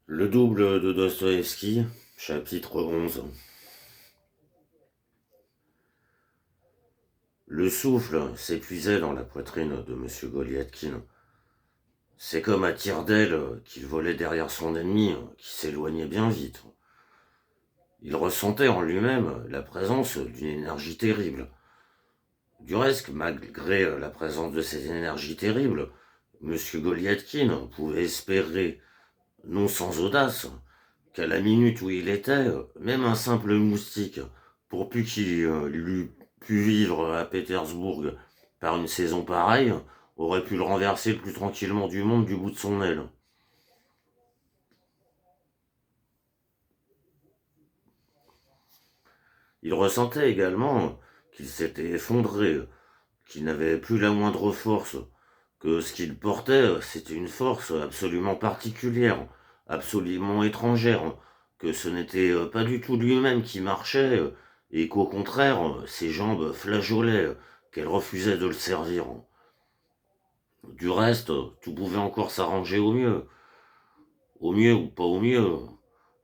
Le double de Dostoïevski, chapitre 11. Le souffle s'épuisait dans la poitrine de M. Goliathkin. C'est comme à tire-d'aile qu'il volait derrière son ennemi, qui s'éloignait bien vite. Il ressentait en lui-même la présence d'une énergie terrible. Du reste, malgré la présence de cette énergie terrible, M. Goliathkin pouvait espérer, non sans audace, qu'à la minute où il était, même un simple moustique, pour plus qu'il eût pu vivre à Pétersbourg par une saison pareille, aurait pu le renverser le plus tranquillement du monde du bout de son aile. Il ressentait également qu'il s'était effondré, qu'il n'avait plus la moindre force, que ce qu'il portait, c'était une force absolument particulière, absolument étrangère, que ce n'était pas du tout lui-même qui marchait, et qu'au contraire, ses jambes flageolaient, qu'elles refusaient de le servir. Du reste, tout pouvait encore s'arranger au mieux ou pas au mieux,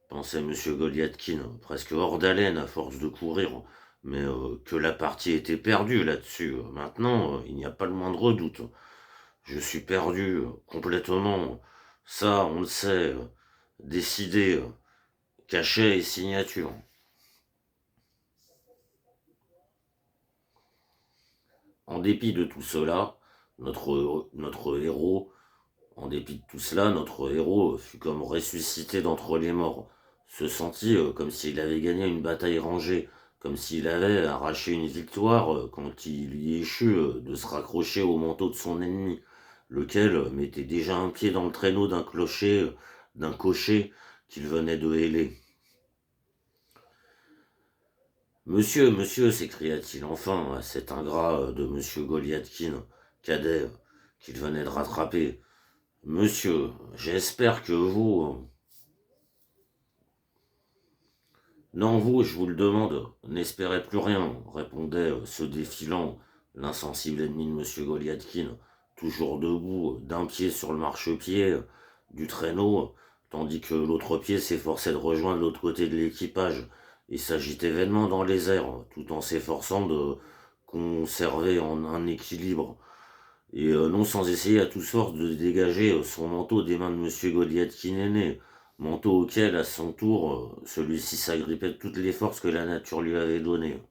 pensait M. Goliathkin, presque hors d'haleine à force de courir, mais que la partie était perdue là-dessus. Maintenant, il n'y a pas le moindre doute. Je suis perdu complètement. Ça, on le sait. Décidé, cachet et signature. En dépit de tout cela, notre héros, en dépit de tout cela, notre héros fut comme ressuscité d'entre les morts, se sentit comme s'il avait gagné une bataille rangée, comme s'il avait arraché une victoire quand il lui échut de se raccrocher au manteau de son ennemi, lequel mettait déjà un pied dans le traîneau d'un cocher qu'il venait de héler. Monsieur, monsieur, s'écria-t-il enfin à cet ingrat de monsieur Goliathkin, cadet, qu'il venait de rattraper. Monsieur, j'espère que vous... Non, vous, je vous le demande, n'espérez plus rien, répondait ce défilant, l'insensible ennemi de monsieur Goliathkin, toujours debout, d'un pied sur le marchepied du traîneau, tandis que l'autre pied s'efforçait de rejoindre l'autre côté de l'équipage, et s'agitait vainement dans les airs, tout en s'efforçant de conserver un équilibre, et non sans essayer à toute force de dégager son manteau des mains de monsieur Goliathkin aîné, manteau auquel, à son tour, celui-ci s'agrippait de toutes les forces que la nature lui avait données.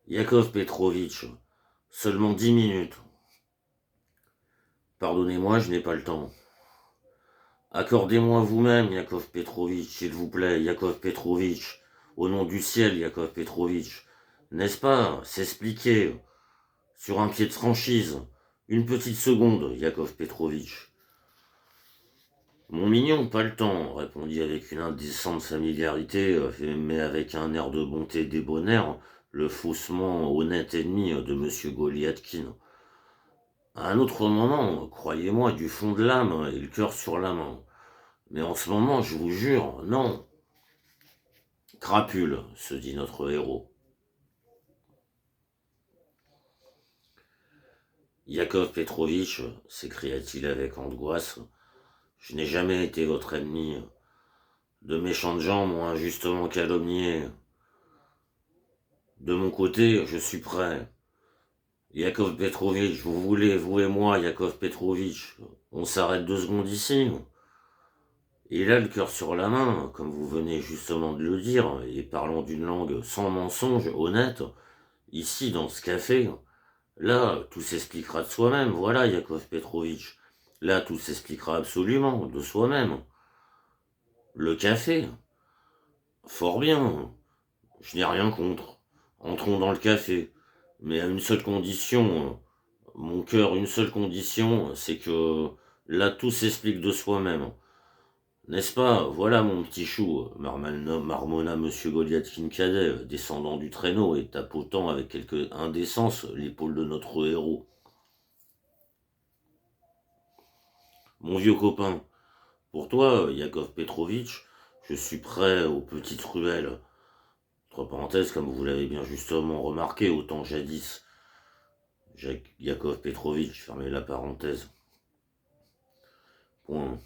Yakov Petrovitch, seulement 10 minutes. Pardonnez-moi, je n'ai pas le temps. Accordez-moi vous-même, Yakov Petrovitch, s'il vous plaît, Yakov Petrovitch. Au nom du ciel, Yakov Petrovitch. N'est-ce pas s'expliquer sur un pied de franchise. Une petite seconde, Yakov Petrovitch. Mon mignon, pas le temps, répondit avec une indécente familiarité, mais avec un air de bonté débonnaire, le faussement honnête ennemi de M. Goliathkin. À un autre moment, croyez-moi, du fond de l'âme et le cœur sur la main. Mais en ce moment, je vous jure, non. Crapule, se dit notre héros. Yakov Petrovitch, s'écria-t-il avec angoisse, je n'ai jamais été votre ennemi. De méchantes gens m'ont injustement calomnié. De mon côté, je suis prêt. Yakov Petrovitch, vous voulez, vous et moi, Yakov Petrovitch, on s'arrête 2 secondes ici. Et là, le cœur sur la main, comme vous venez justement de le dire, et parlons d'une langue sans mensonge, honnête, ici, dans ce café, là, tout s'expliquera de soi-même, voilà, Yakov Petrovitch. Là, tout s'expliquera absolument, de soi-même. Le café, fort bien, je n'ai rien contre. Entrons dans le café. Mais à une seule condition, mon cœur, une seule condition, c'est que là tout s'explique de soi-même. N'est-ce pas? Voilà mon petit chou, marmonna monsieur Goliathkin cadet, descendant du traîneau et tapotant avec quelque indécence l'épaule de notre héros. Mon vieux copain, pour toi, Yakov Petrovitch, je suis prêt aux petites ruelles. Entre parenthèses, comme vous l'avez bien justement remarqué, au temps jadis, Yakov Petrovitch, fermez la parenthèse. Point.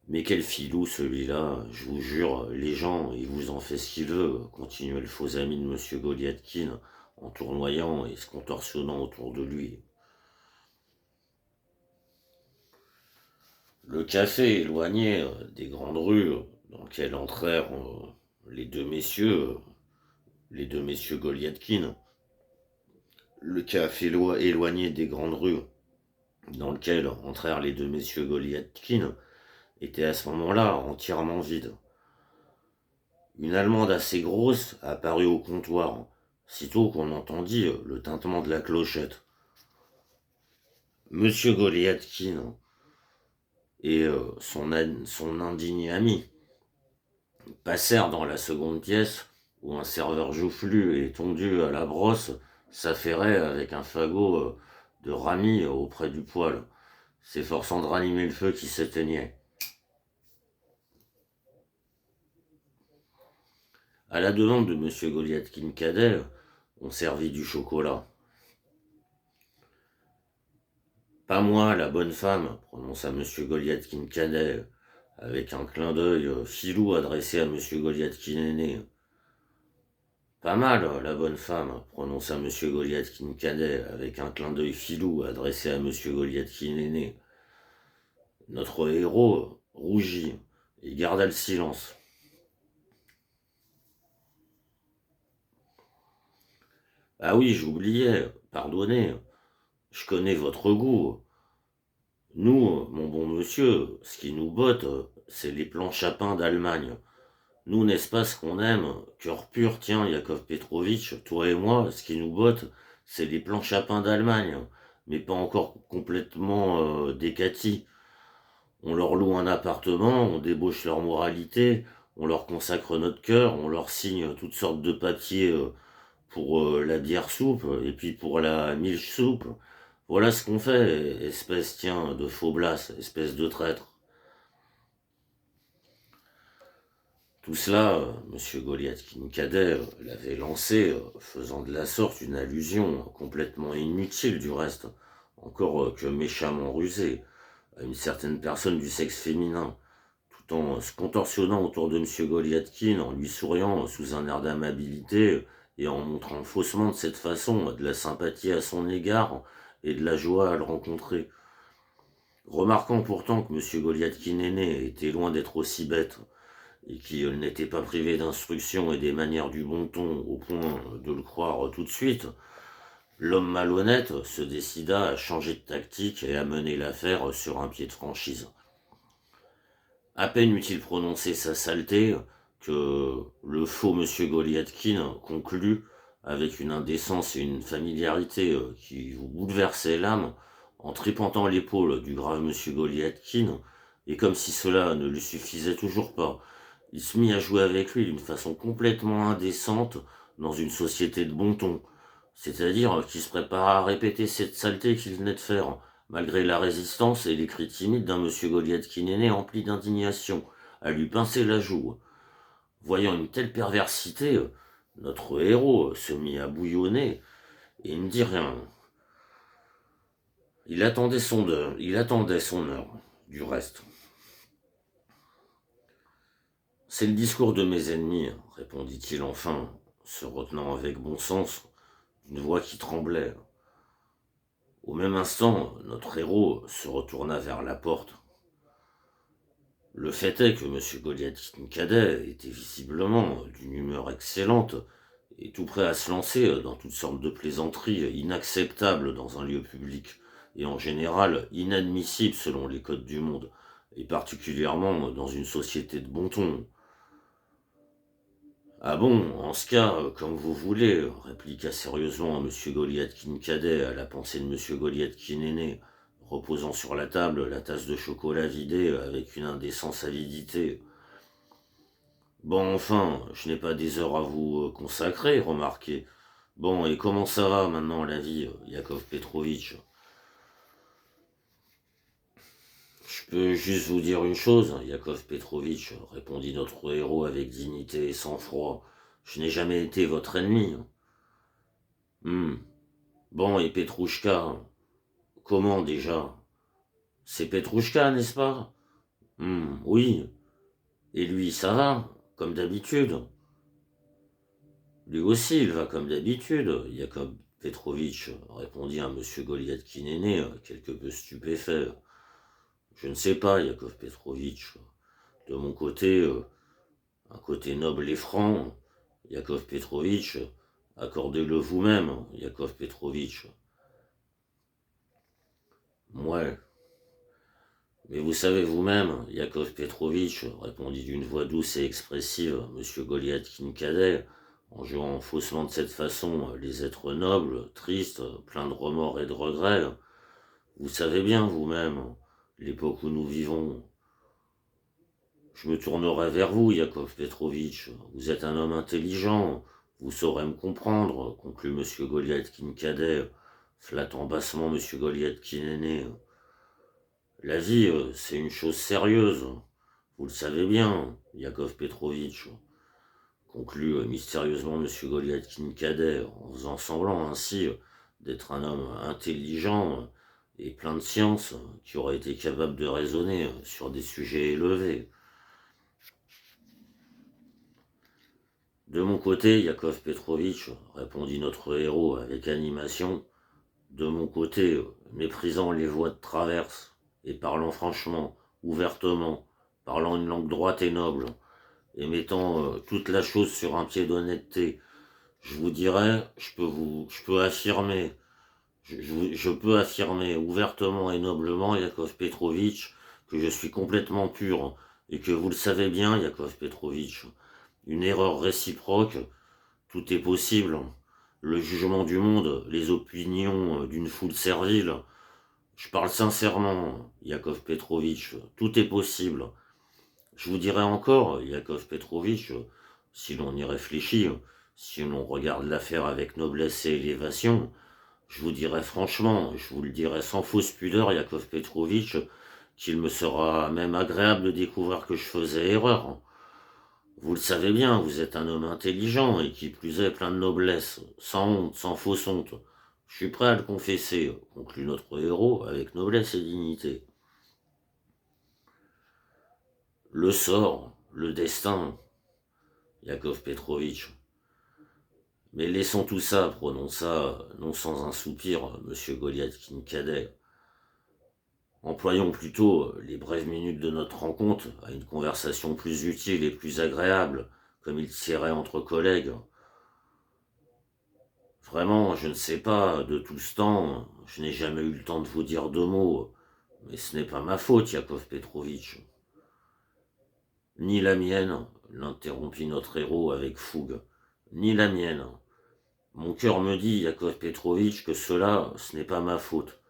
Mais quel filou celui-là, je vous jure, les gens, il vous en fait ce qu'il veut, continuait le faux ami de monsieur Goliathkin, en tournoyant et se contorsionnant autour de lui. Le café éloigné des grandes rues dans lesquelles entrèrent les deux messieurs, les deux messieurs Goliathkin, le café éloigné des grandes rues dans lequel entrèrent les deux messieurs Goliathkin était à ce moment-là entièrement vide. Une Allemande assez grosse apparut au comptoir, sitôt qu'on entendit le tintement de la clochette. Monsieur Goliathkin et son indigné ami passèrent dans la seconde pièce où un serveur joufflu et tondu à la brosse s'affairait avec un fagot de rami auprès du poêle, s'efforçant de ranimer le feu qui s'éteignait. À la demande de monsieur Goliathkin cadet, on servit du chocolat. Pas moi, la bonne femme, prononça monsieur Goliathkin cadet, avec un clin d'œil filou adressé à monsieur Goliathkin aîné. Pas mal, la bonne femme, prononça monsieur Goliathkin cadet, avec un clin d'œil filou adressé à monsieur Goliathkin aîné. Notre héros rougit et garda le silence. Ah oui, j'oubliais, pardonnez, je connais votre goût. Nous, mon bon monsieur, ce qui nous botte, c'est les plans chapins d'Allemagne. Nous, n'est-ce pas ce qu'on aime? Cœur pur, tiens, Yakov Petrovitch, toi et moi, ce qui nous botte, c'est les plans chapins d'Allemagne, mais pas encore complètement décatis. On leur loue un appartement, on débauche leur moralité, on leur consacre notre cœur, on leur signe toutes sortes de papiers pour la bière soupe et puis pour la milch soupe. Voilà ce qu'on fait, espèce, tiens, de faux blas, espèce de traître. Tout cela, monsieur Goliathkin cadet l'avait lancé, faisant de la sorte une allusion complètement inutile du reste, encore que méchamment rusée, à une certaine personne du sexe féminin, tout en se contorsionnant autour de monsieur Goliathkin, en lui souriant sous un air d'amabilité et en montrant faussement de cette façon de la sympathie à son égard et de la joie à le rencontrer. Remarquant pourtant que monsieur Goliathkin aîné était loin d'être aussi bête, et qu'il n'était pas privé d'instruction et des manières du bon ton au point de le croire tout de suite, l'homme malhonnête se décida à changer de tactique et à mener l'affaire sur un pied de franchise. À peine eut-il prononcé sa saleté que le faux monsieur Goliathkin conclut avec une indécence et une familiarité qui vous bouleversaient l'âme en tripantant l'épaule du grave monsieur Goliathkin, et comme si cela ne lui suffisait toujours pas, il se mit à jouer avec lui d'une façon complètement indécente dans une société de bon ton, c'est-à-dire qu'il se prépara à répéter cette saleté qu'il venait de faire, malgré la résistance et les cris timides d'un monsieur Goliathkin aîné empli d'indignation, à lui pincer la joue. Voyant une telle perversité, notre héros se mit à bouillonner et ne dit rien. Il attendait son heure, du reste. C'est le discours de mes ennemis, répondit-il enfin, se retenant avec bon sens, d'une voix qui tremblait. Au même instant, notre héros se retourna vers la porte. Le fait est que M. Goliathkin cadet était visiblement d'une humeur excellente et tout prêt à se lancer dans toutes sortes de plaisanteries inacceptables dans un lieu public et en général inadmissibles selon les codes du monde, et particulièrement dans une société de bon ton. Ah bon, en ce cas, comme vous voulez, répliqua sérieusement monsieur Goliathkin cadet à la pensée de monsieur Goliathkin aîné, reposant sur la table la tasse de chocolat vidée avec une indécence avidité. Bon, enfin, je n'ai pas des heures à vous consacrer, remarquez. Bon, et comment ça va maintenant la vie, Yakov Petrovitch? Je peux juste vous dire une chose, Yakov Petrovitch, répondit notre héros avec dignité et sang-froid. Je n'ai jamais été votre ennemi. Bon, et Petrouchka, comment déjà? C'est Petrouchka, n'est-ce pas? Oui. Et lui, ça va, comme d'habitude. Lui aussi, il va comme d'habitude, Yakov Petrovitch, répondit un monsieur Goliathkin aîné, quelque peu stupéfait. Je ne sais pas, Yakov Petrovitch. De mon côté, un côté noble et franc, Yakov Petrovitch, accordez-le vous-même, Yakov Petrovitch. Ouais. Mais vous savez vous-même, Yakov Petrovitch, répondit d'une voix douce et expressive monsieur Goliathkin cadet, en jouant faussement de cette façon les êtres nobles, tristes, pleins de remords et de regrets. Vous savez bien vous-même l'époque où nous vivons. Je me tournerai vers vous, Yakov Petrovitch. Vous êtes un homme intelligent, vous saurez me comprendre, conclut monsieur Goliathkin cadet, flattant bassement monsieur Goliathkin aîné. La vie, c'est une chose sérieuse. Vous le savez bien, Yakov Petrovitch, conclut mystérieusement monsieur Goliathkin cadet, en faisant semblant ainsi d'être un homme intelligent et plein de science qui aurait été capable de raisonner sur des sujets élevés. De mon côté, Yakov Petrovitch, répondit notre héros avec animation, de mon côté, méprisant les voies de traverse et parlant franchement, ouvertement, parlant une langue droite et noble, et mettant toute la chose sur un pied d'honnêteté, je vous dirais, je peux affirmer, je peux affirmer ouvertement et noblement, Yakov Petrovitch, que je suis complètement pur, et que vous le savez bien, Yakov Petrovitch, une erreur réciproque, tout est possible. Le jugement du monde, les opinions d'une foule servile. Je parle sincèrement, Yakov Petrovitch, tout est possible. Je vous dirais encore, Yakov Petrovitch, si l'on y réfléchit, si l'on regarde l'affaire avec noblesse et élévation, je vous dirais franchement, je vous le dirais sans fausse pudeur, Yakov Petrovitch, qu'il me sera même agréable de découvrir que je faisais erreur. Vous le savez bien, vous êtes un homme intelligent et qui plus est plein de noblesse, sans honte, sans fausse honte. Je suis prêt à le confesser, conclut notre héros avec noblesse et dignité. Le sort, le destin, Yakov Petrovitch. Mais laissons tout ça, prononça, non sans un soupir, monsieur Goliathkin cadet. Employons plutôt les brèves minutes de notre rencontre à une conversation plus utile et plus agréable, comme il siérait entre collègues. Vraiment, je ne sais pas, de tout ce temps, je n'ai jamais eu le temps de vous dire deux mots, mais ce n'est pas ma faute, Yakov Petrovitch. Ni la mienne, l'interrompit notre héros avec fougue, ni la mienne. Mon cœur me dit, Yakov Petrovitch, que cela, ce n'est pas ma faute.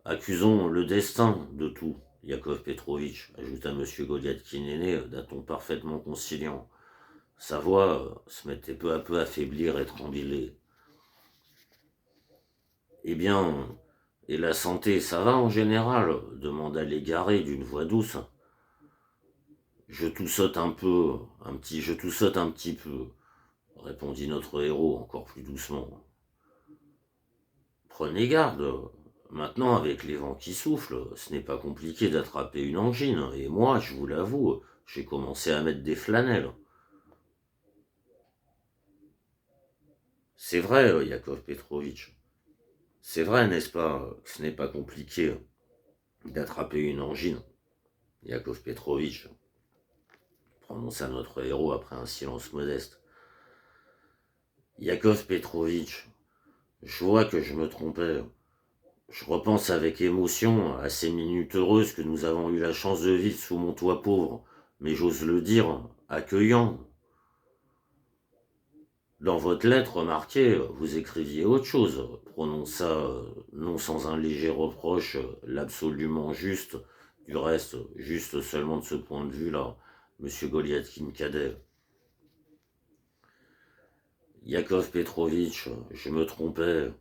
Accusons le destin de tout, Yakov Petrovitch, ajouta monsieur Goliathkin aîné d'un ton parfaitement conciliant. Sa voix se mettait peu à peu à faiblir et trembler. Eh bien, et la santé, ça va en général demanda l'égaré d'une voix douce. Je toussote un petit peu, répondit notre héros encore plus doucement. Prenez garde, maintenant avec les vents qui soufflent, ce n'est pas compliqué d'attraper une angine, et moi, je vous l'avoue, j'ai commencé à mettre des flanelles. C'est vrai, Yakov Petrovitch. C'est vrai, n'est-ce pas, que ce n'est pas compliqué d'attraper une angine, Yakov Petrovitch, prononça notre héros après un silence modeste. Yakov Petrovitch, je vois que je me trompais. Je repense avec émotion à ces minutes heureuses que nous avons eu la chance de vivre sous mon toit pauvre, mais j'ose le dire, accueillant. Dans votre lettre, remarquez, vous écriviez autre chose, prononça, non sans un léger reproche, l'absolument juste, du reste, juste seulement de ce point de vue-là, monsieur Goliathkin cadet. Yakov Petrovitch, je me trompais.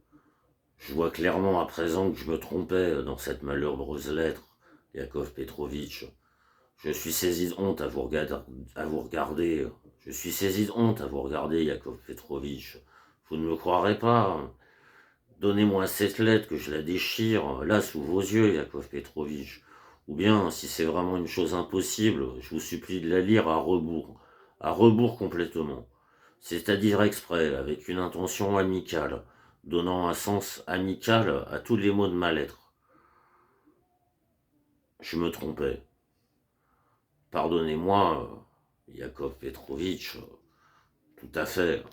Je vois clairement à présent que je me trompais dans cette malheureuse lettre, Yakov Petrovitch. Je suis saisi de honte à vous regarder. Je suis saisi de honte à vous regarder, Yakov Petrovitch. Vous ne me croirez pas, Donnez-moi cette lettre, que je la déchire, là, sous vos yeux, Yakov Petrovitch. Ou bien, si c'est vraiment une chose impossible, je vous supplie de la lire à rebours complètement. C'est-à-dire exprès, avec une intention amicale, donnant un sens amical à tous les mots de ma lettre. Je me trompais. Pardonnez-moi, Yakov Petrovitch, tout à fait.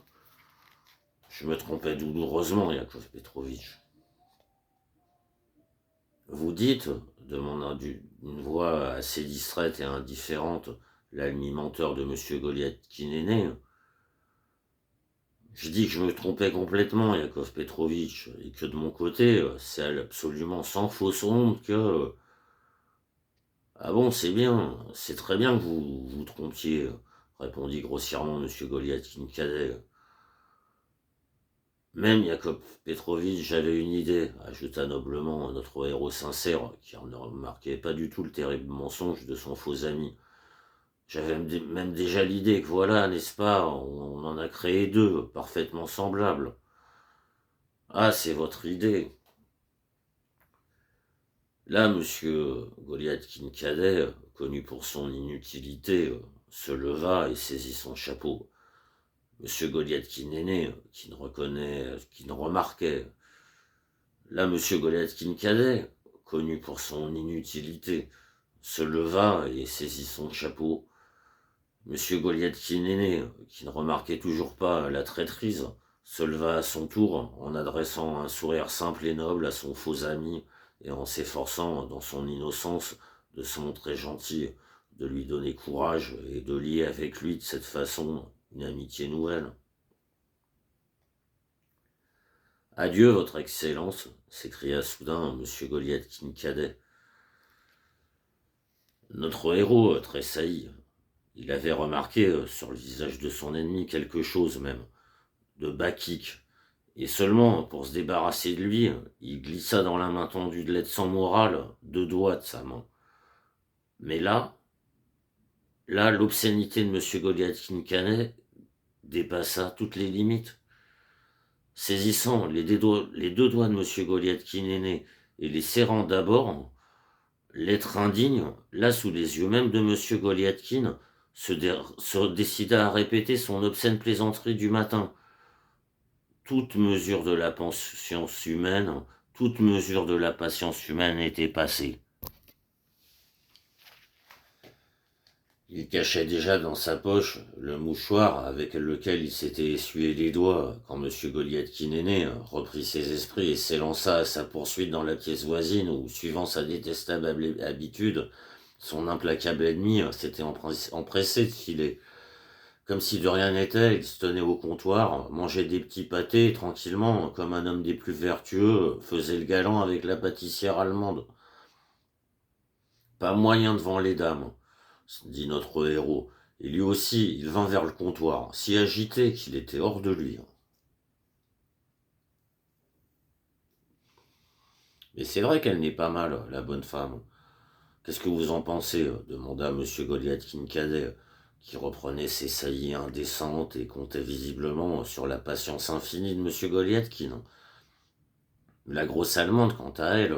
Je me trompais douloureusement, Yakov Petrovitch. Vous dites, demanda d'une voix assez distraite et indifférente l'ami-menteur de M. Goliathkin aîné. Je dis que je me trompais complètement, Yakov Petrovitch, et que de mon côté, c'est absolument sans fausse honte que... Ah bon, c'est bien, c'est très bien que vous vous trompiez, répondit grossièrement M. Goliathkin cadet. Même Yakov Petrovitch, j'avais une idée, ajouta noblement notre héros sincère, qui ne remarquait pas du tout le terrible mensonge de son faux ami. J'avais même déjà l'idée que voilà, n'est-ce pas, on en a créé deux, parfaitement semblables. Ah, c'est votre idée. Là, monsieur Goliathkin cadet, connu pour son inutilité, se leva et saisit son chapeau. Monsieur Goliathkin aîné, qui ne remarquait. Là, monsieur Goliathkin cadet, connu pour son inutilité, se leva et saisit son chapeau. Monsieur Goliathkin aîné, qui ne remarquait toujours pas la traîtrise, se leva à son tour en adressant un sourire simple et noble à son faux ami et en s'efforçant, dans son innocence, de se montrer gentil, de lui donner courage et de lier avec lui de cette façon une amitié nouvelle. Adieu, votre Excellence, s'écria soudain M. Goliathkin cadet. Notre héros tressaillit. Il avait remarqué sur le visage de son ennemi quelque chose même, de baquique, et seulement pour se débarrasser de lui, il glissa dans la main tendue de l'aide sans morale 2 doigts de sa main. Mais là, l'obscénité de M. Goliathkin cadet dépassa toutes les limites. Saisissant les 2 doigts de M. Goliathkin aîné et les serrant d'abord, l'être indigne, là sous les yeux même de M. Goliathkin, se décida à répéter son obscène plaisanterie du matin. Toute mesure de la patience humaine, toute mesure de la patience humaine était passée. Il cachait déjà dans sa poche le mouchoir avec lequel il s'était essuyé les doigts quand M. Goliathkin aîné reprit ses esprits et s'élança à sa poursuite dans la pièce voisine où, suivant sa détestable habitude, son implacable ennemi s'était empressé de filer. Comme si de rien n'était, il se tenait au comptoir, mangeait des petits pâtés tranquillement, comme un homme des plus vertueux, faisait le galant avec la pâtissière allemande. Pas moyen devant les dames, dit notre héros, et lui aussi il vint vers le comptoir, si agité qu'il était hors de lui. Mais c'est vrai qu'elle n'est pas mal, la bonne femme. Qu'est-ce que vous en pensez demanda M. Goliathkin cadet, qui reprenait ses saillies indécentes et comptait visiblement sur la patience infinie de M. Goliathkin. La grosse Allemande, quant à elle,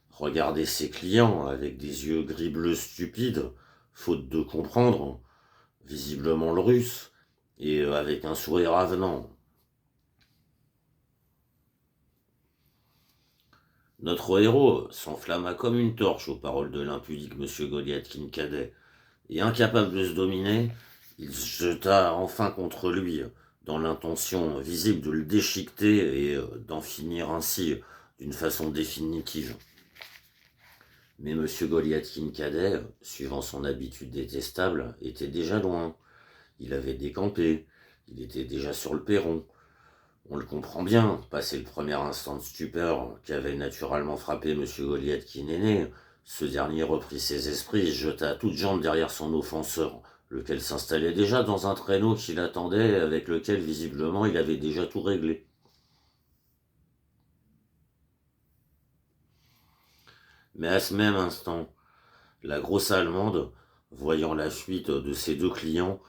regardait ses clients avec des yeux gris-bleu stupides, faute de comprendre, visiblement le russe, et avec un sourire avenant. Notre héros s'enflamma comme une torche aux paroles de l'impudique M. Goliathkin cadet, et incapable de se dominer, il se jeta enfin contre lui, dans l'intention visible de le déchiqueter et d'en finir ainsi d'une façon définitive. Mais M. Goliathkin cadet, suivant son habitude détestable, était déjà loin. Il avait décampé, il était déjà sur le perron. On le comprend bien, passé le premier instant de stupeur qu'avait naturellement frappé M. Goliathkin aîné, ce dernier reprit ses esprits et se jeta à toutes jambes derrière son offenseur, lequel s'installait déjà dans un traîneau qui l'attendait, avec lequel visiblement il avait déjà tout réglé. Mais à ce même instant, la grosse Allemande, voyant la fuite de ses 2 clients,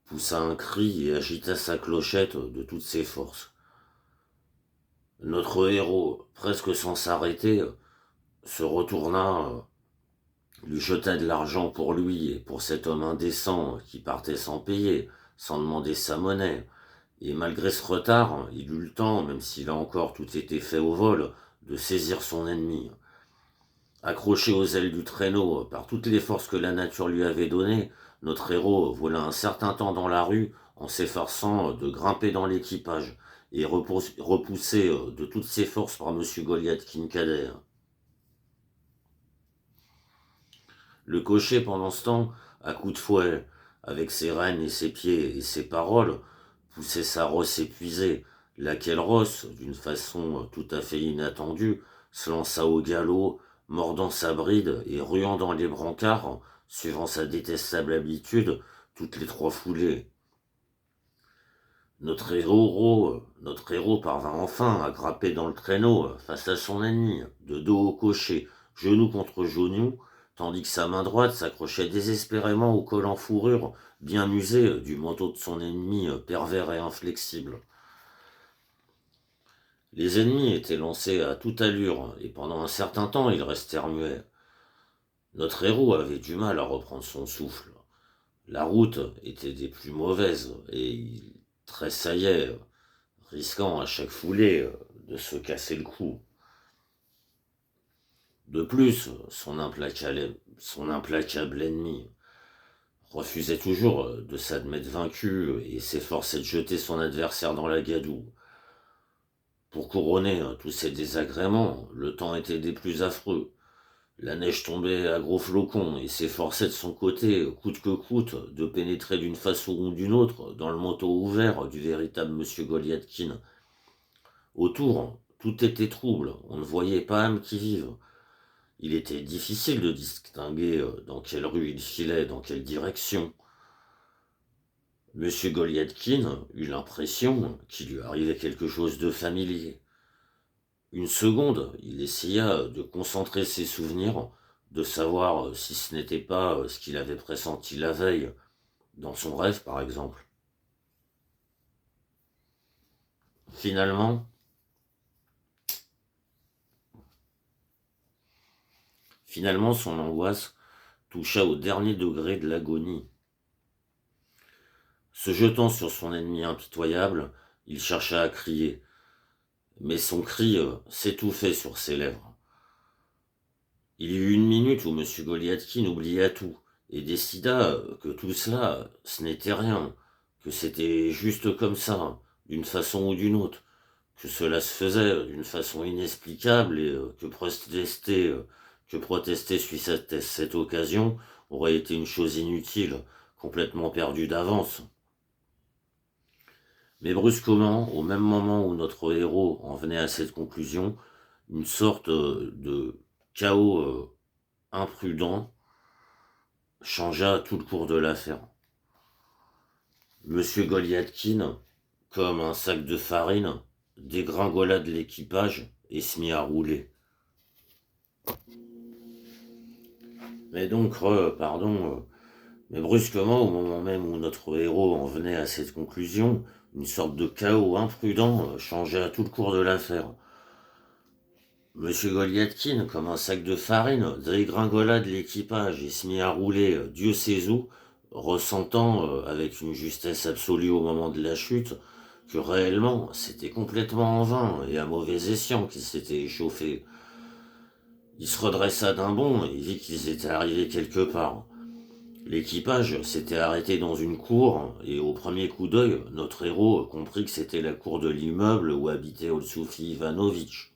poussa un cri et agita sa clochette de toutes ses forces. Notre héros, presque sans s'arrêter, se retourna, lui jeta de l'argent pour lui et pour cet homme indécent qui partait sans payer, sans demander sa monnaie. Et malgré ce retard, il eut le temps, même s'il a encore tout été fait au vol, de saisir son ennemi. Accroché aux ailes du traîneau par toutes les forces que la nature lui avait données, notre héros vola un certain temps dans la rue en s'efforçant de grimper dans l'équipage et repoussé de toutes ses forces par monsieur Goliath Kincader. Le cocher, pendant ce temps, à coups de fouet, avec ses rênes et ses pieds et ses paroles, poussait sa rosse épuisée, laquelle rosse, d'une façon tout à fait inattendue, se lança au galop, mordant sa bride et ruant dans les brancards, suivant sa détestable habitude, toutes les trois foulées. Notre héros parvint enfin à grapper dans le traîneau face à son ennemi, de dos au cocher, genou contre genou, tandis que sa main droite s'accrochait désespérément au col en fourrure bien usé du manteau de son ennemi pervers et inflexible. Les ennemis étaient lancés à toute allure, et pendant un certain temps ils restèrent muets. Notre héros avait du mal à reprendre son souffle. La route était des plus mauvaises, et il tressaillait, risquant à chaque foulée de se casser le cou. De plus, son implacable ennemi refusait toujours de s'admettre vaincu et s'efforçait de jeter son adversaire dans la gadoue. Pour couronner tous ces désagréments, le temps était des plus affreux. La neige tombait à gros flocons et s'efforçait de son côté, coûte que coûte, de pénétrer d'une façon ou d'une autre dans le manteau ouvert du véritable monsieur Goliathkin. Autour, tout était trouble, on ne voyait pas âme qui vive. Il était difficile de distinguer dans quelle rue il filait, dans quelle direction. Monsieur Goliathkin eut l'impression qu'il lui arrivait quelque chose de familier. Une seconde, il essaya de concentrer ses souvenirs, de savoir si ce n'était pas ce qu'il avait pressenti la veille, dans son rêve par exemple. Finalement, son angoisse toucha au dernier degré de l'agonie. Se jetant sur son ennemi impitoyable, il chercha à crier, mais son cri s'étouffait sur ses lèvres. Il y eut une minute où M. Goliathkin oublia tout et décida que tout cela, ce n'était rien, que c'était juste comme ça, d'une façon ou d'une autre, que cela se faisait d'une façon inexplicable et que protester suite à cette occasion aurait été une chose inutile, complètement perdue d'avance. Mais brusquement, au même moment où notre héros en venait à cette conclusion, une sorte de chaos imprudent changea tout le cours de l'affaire. Monsieur Goliathkin, comme un sac de farine, dégringola de l'équipage et se mit à rouler. Mais brusquement, au moment même où notre héros en venait à cette conclusion, une sorte de chaos imprudent changea tout le cours de l'affaire. Monsieur Goliathkin, comme un sac de farine, dégringola de l'équipage et se mit à rouler Dieu sait où, ressentant avec une justesse absolue au moment de la chute que réellement c'était complètement en vain et à mauvais escient qu'il s'était échauffé. Il se redressa d'un bond et vit qu'ils étaient arrivés quelque part. L'équipage s'était arrêté dans une cour et au premier coup d'œil, notre héros comprit que c'était la cour de l'immeuble où habitait Olsoufi Ivanovitch.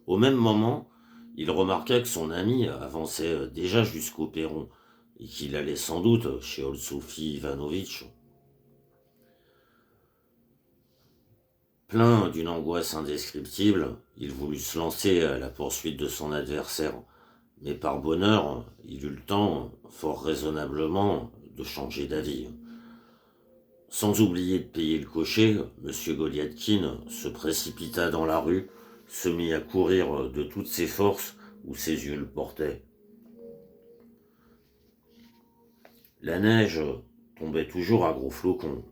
Au même moment, il remarqua que son ami avançait déjà jusqu'au perron et qu'il allait sans doute chez Olsoufi Ivanovitch. Plein d'une angoisse indescriptible, il voulut se lancer à la poursuite de son adversaire, mais par bonheur, il eut le temps, fort raisonnablement, de changer d'avis. Sans oublier de payer le cocher, M. Goliathkin se précipita dans la rue, se mit à courir de toutes ses forces où ses yeux le portaient. La neige tombait toujours à gros flocons.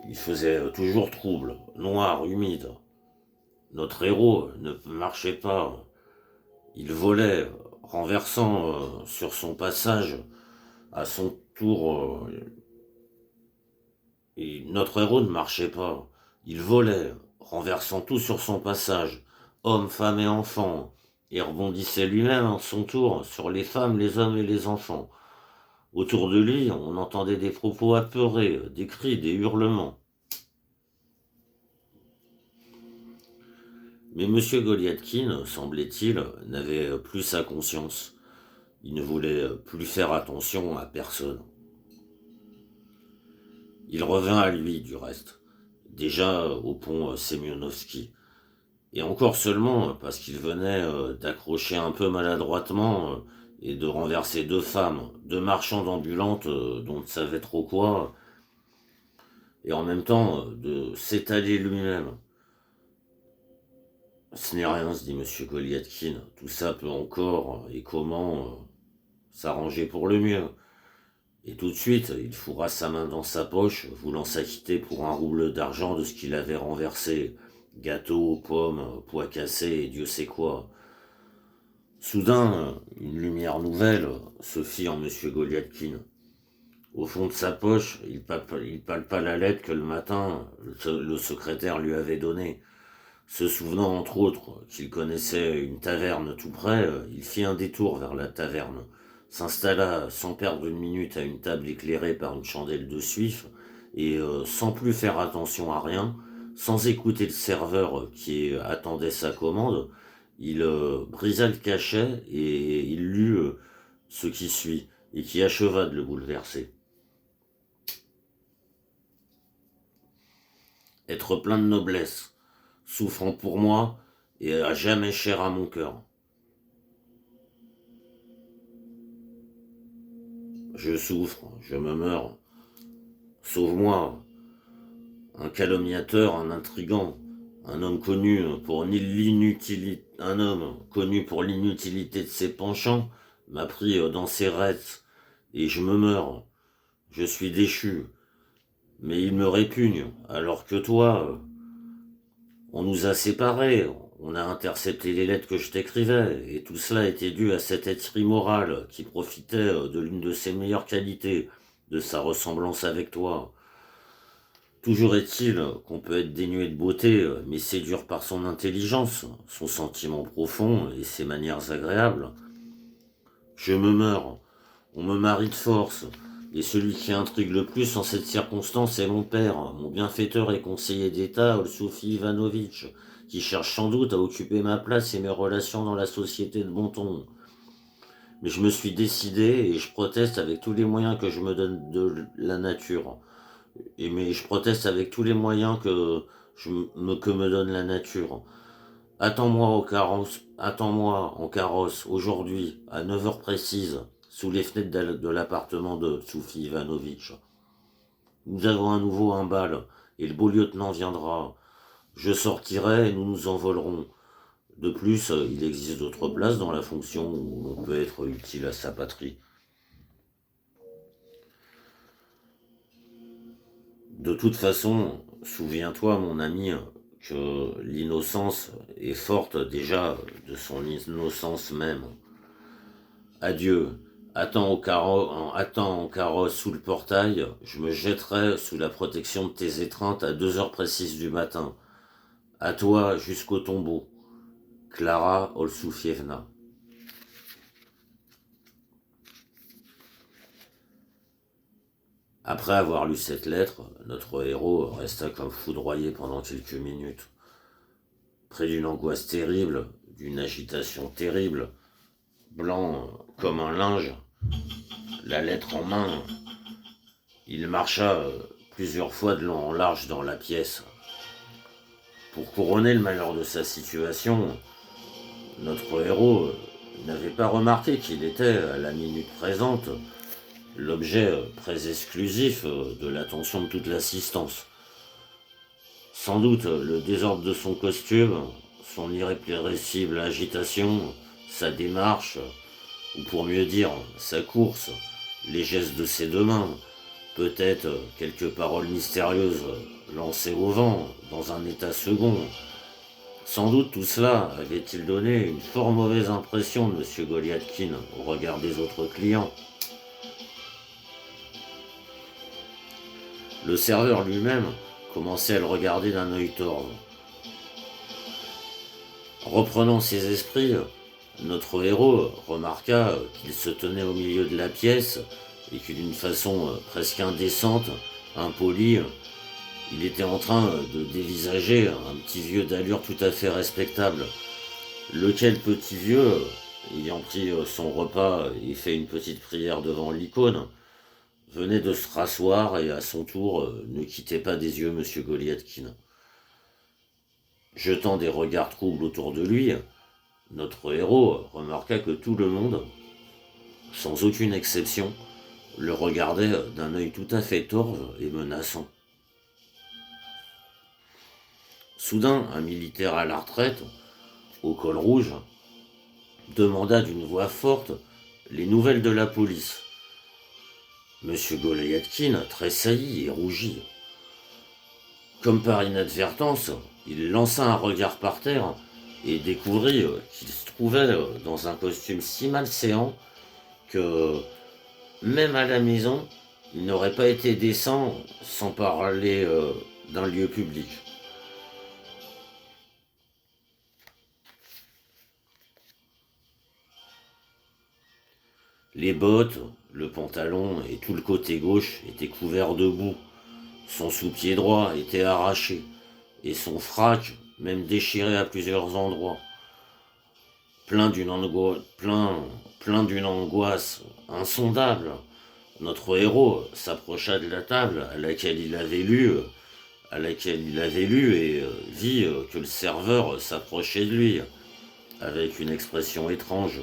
Il faisait toujours trouble, noir, humide. Notre héros ne marchait pas. Il volait, renversant sur son passage, à son tour. Et notre héros ne marchait pas. Il volait, renversant tout sur son passage, hommes, femmes et enfants, et rebondissait lui-même à son tour sur les femmes, les hommes et les enfants. Autour de lui, on entendait des propos apeurés, des cris, des hurlements. Mais M. Goliathkin, semblait-il, n'avait plus sa conscience. Il ne voulait plus faire attention à personne. Il revint à lui, du reste, déjà au pont Semyonovski, et encore seulement parce qu'il venait d'accrocher un peu maladroitement et de renverser deux femmes, deux marchandes ambulantes dont on ne savait trop quoi, et en même temps de s'étaler lui-même. Ce n'est rien, se dit M. Goliathkin, tout ça peut encore et comment s'arranger pour le mieux. Et tout de suite, il fourra sa main dans sa poche, voulant s'acquitter pour un rouble d'argent de ce qu'il avait renversé. Gâteaux, pommes, pois cassés et Dieu sait quoi. Soudain, une lumière nouvelle se fit en M. Goliathkin. Au fond de sa poche, il palpa la lettre que le matin, le secrétaire lui avait donnée. Se souvenant entre autres qu'il connaissait une taverne tout près, il fit un détour vers la taverne, s'installa sans perdre une minute à une table éclairée par une chandelle de suif, et sans plus faire attention à rien, sans écouter le serveur qui attendait sa commande, il brisa le cachet et il lut ce qui suit, et qui acheva de le bouleverser. Être plein de noblesse, souffrant pour moi et à jamais cher à mon cœur. Je souffre, je me meurs. Sauve-moi, un calomniateur, un intrigant, un homme connu pour l'inutilité de ses penchants, m'a pris dans ses rêtes, et je me meurs. Je suis déchu, mais il me répugne, alors que toi, on nous a séparés, on a intercepté les lettres que je t'écrivais, et tout cela était dû à cet être immoral qui profitait de l'une de ses meilleures qualités, de sa ressemblance avec toi. Toujours est-il qu'on peut être dénué de beauté, mais séduire par son intelligence, son sentiment profond et ses manières agréables. Je me meurs, on me marie de force, et celui qui intrigue le plus en cette circonstance est mon père, mon bienfaiteur et conseiller d'État, Olsoufi Ivanovitch, qui cherche sans doute à occuper ma place et mes relations dans la société de bon ton. Mais je me suis décidé et je proteste avec tous les moyens que je me donne de la nature. Mais je proteste avec tous les moyens que me donne la nature. Attends-moi en carrosse, aujourd'hui, à 9 heures précises, sous les fenêtres de l'appartement de Soufi Ivanovitch. Nous avons à nouveau un bal, et le beau lieutenant viendra. Je sortirai et nous nous envolerons. De plus, il existe d'autres places dans la fonction où l'on peut être utile à sa patrie. De toute façon, souviens-toi, mon ami, que l'innocence est forte déjà de son innocence même. Adieu. Attends en carrosse sous le portail, je me jetterai sous la protection de tes étreintes à 2 heures précises du matin. À toi jusqu'au tombeau. Clara Olsoufievna. Après avoir lu cette lettre, notre héros resta comme foudroyé pendant quelques minutes. Près d'une angoisse terrible, d'une agitation terrible, blanc comme un linge, la lettre en main, il marcha plusieurs fois de long en large dans la pièce. Pour couronner le malheur de sa situation, notre héros n'avait pas remarqué qu'il était, à la minute présente, l'objet très exclusif de l'attention de toute l'assistance. Sans doute le désordre de son costume, son irrépressible agitation, sa démarche, ou pour mieux dire, sa course, les gestes de ses deux mains, peut-être quelques paroles mystérieuses lancé au vent, dans un état second. Sans doute tout cela avait-il donné une fort mauvaise impression de M. Goliathkin au regard des autres clients. Le serveur lui-même commençait à le regarder d'un œil torve. Reprenant ses esprits, notre héros remarqua qu'il se tenait au milieu de la pièce et que d'une façon presque indécente, impolie, il était en train de dévisager un petit vieux d'allure tout à fait respectable, lequel petit vieux, ayant pris son repas et fait une petite prière devant l'icône, venait de se rasseoir et à son tour ne quittait pas des yeux M. Goliathkin. Jetant des regards troubles autour de lui, notre héros remarqua que tout le monde, sans aucune exception, le regardait d'un œil tout à fait torve et menaçant. Soudain, un militaire à la retraite, au col rouge, demanda d'une voix forte les nouvelles de la police. Monsieur Goliathkin tressaillit et rougit. Comme par inadvertance, il lança un regard par terre et découvrit qu'il se trouvait dans un costume si malséant que, même à la maison, il n'aurait pas été décent sans parler d'un lieu public. Les bottes, le pantalon et tout le côté gauche étaient couverts de boue. Son sous-pied droit était arraché et son frac même déchiré à plusieurs endroits. Plein d'une angoisse insondable, notre héros s'approcha de la table à laquelle il avait lu et vit que le serveur s'approchait de lui avec une expression étrange,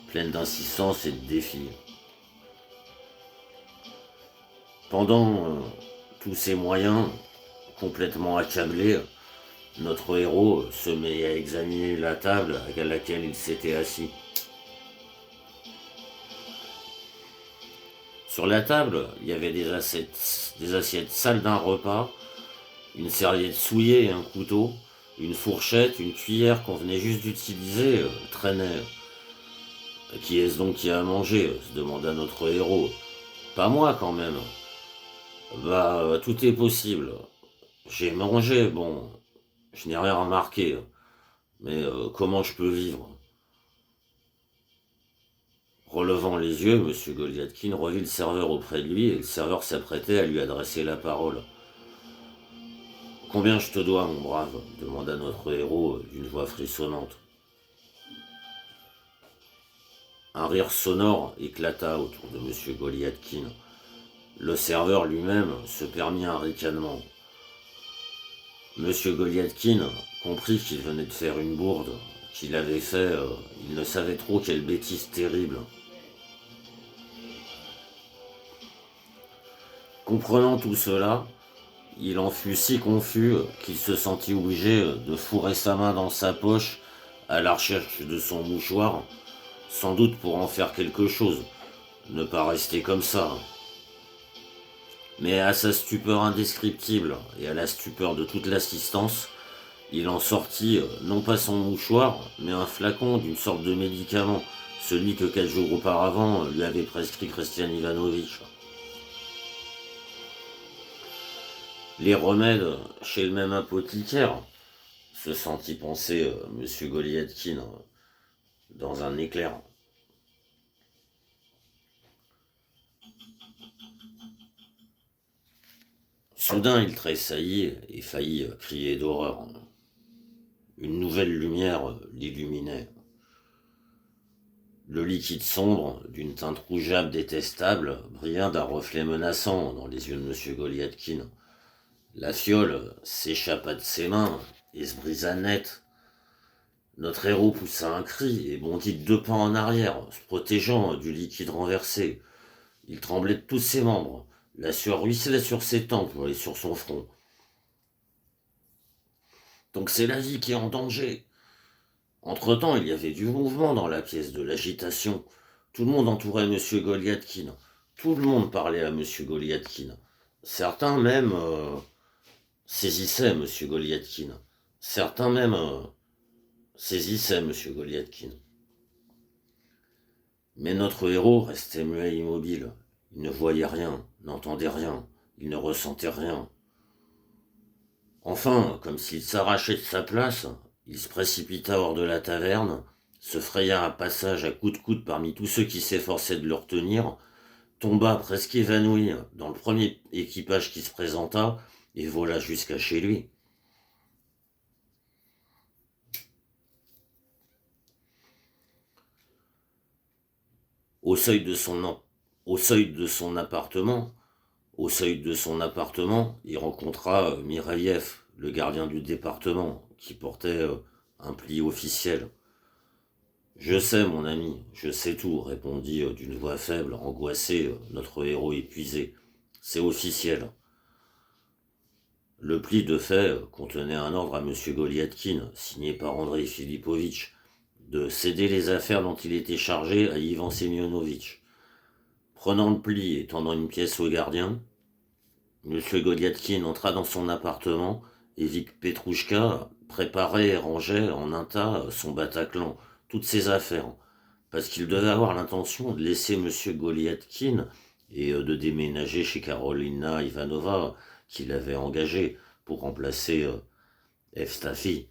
pleine d'insistance et de défi. Pendant tous ces moyens, complètement accablé, notre héros se met à examiner la table à laquelle il s'était assis. Sur la table, il y avait des assiettes sales d'un repas, une serviette souillée et un couteau, une fourchette, une cuillère qu'on venait juste d'utiliser traînait. Qui est-ce donc qui a mangé se demanda notre héros. Pas moi quand même. Bah, tout est possible. J'ai mangé, bon, je n'ai rien remarqué. Mais comment je peux vivre? Relevant les yeux, M. Goliathkin revit le serveur auprès de lui et le serveur s'apprêtait à lui adresser la parole. Combien je te dois, mon brave demanda notre héros d'une voix frissonnante. Un rire sonore éclata autour de M. Goliathkin. Le serveur lui-même se permit un ricanement. M. Goliathkin comprit qu'il venait de faire une bourde, qu'il avait fait, il ne savait trop quelle bêtise terrible. Comprenant tout cela, il en fut si confus qu'il se sentit obligé de fourrer sa main dans sa poche à la recherche de son mouchoir, sans doute pour en faire quelque chose, ne pas rester comme ça. Mais à sa stupeur indescriptible et à la stupeur de toute l'assistance, il en sortit non pas son mouchoir, mais un flacon d'une sorte de médicament, celui que 4 jours auparavant lui avait prescrit Christian Ivanovitch. Les remèdes chez le même apothicaire, se sentit penser M. Goliathkin dans un éclair. Soudain, il tressaillit et faillit crier d'horreur. Une nouvelle lumière l'illuminait. Le liquide sombre, d'une teinte rougeâtre détestable, brilla d'un reflet menaçant dans les yeux de M. Goliathkin. La fiole s'échappa de ses mains et se brisa net. Notre héros poussa un cri et bondit de 2 pas en arrière, se protégeant du liquide renversé. Il tremblait de tous ses membres. La sueur ruisselait sur ses tempes et sur son front. Donc c'est la vie qui est en danger. Entre-temps, il y avait du mouvement dans la pièce, de l'agitation. Tout le monde entourait M. Goliathkin. Tout le monde parlait à M. Goliathkin. Certains même saisissaient M. Goliathkin. Certains même saisissaient M. Goliathkin. Mais notre héros restait muet et immobile. Il ne voyait rien, n'entendait rien, il ne ressentait rien. Enfin, comme s'il s'arrachait de sa place, il se précipita hors de la taverne, se fraya un passage à coups de coude parmi tous ceux qui s'efforçaient de le retenir, tomba presque évanoui dans le premier équipage qui se présenta et vola jusqu'à chez lui. Au seuil de son, au seuil de son appartement, Au seuil de son appartement, il rencontra Miraïev, le gardien du département, qui portait un pli officiel. Je sais, mon ami, je sais tout, répondit d'une voix faible, angoissée, notre héros épuisé. C'est officiel. Le pli de fait contenait un ordre à M. Goliathkin, signé par Andrei Filipovitch, de céder les affaires dont il était chargé à Ivan Semyonovitch. Prenant le pli et tendant une pièce au gardien, M. Goliathkin entra dans son appartement et vit que Petrouchka préparait et rangeait en un tas son Bataclan, toutes ses affaires, parce qu'il devait avoir l'intention de laisser M. Goliathkin et de déménager chez Karolina Ivanova, qu'il avait engagée pour remplacer Evstafi.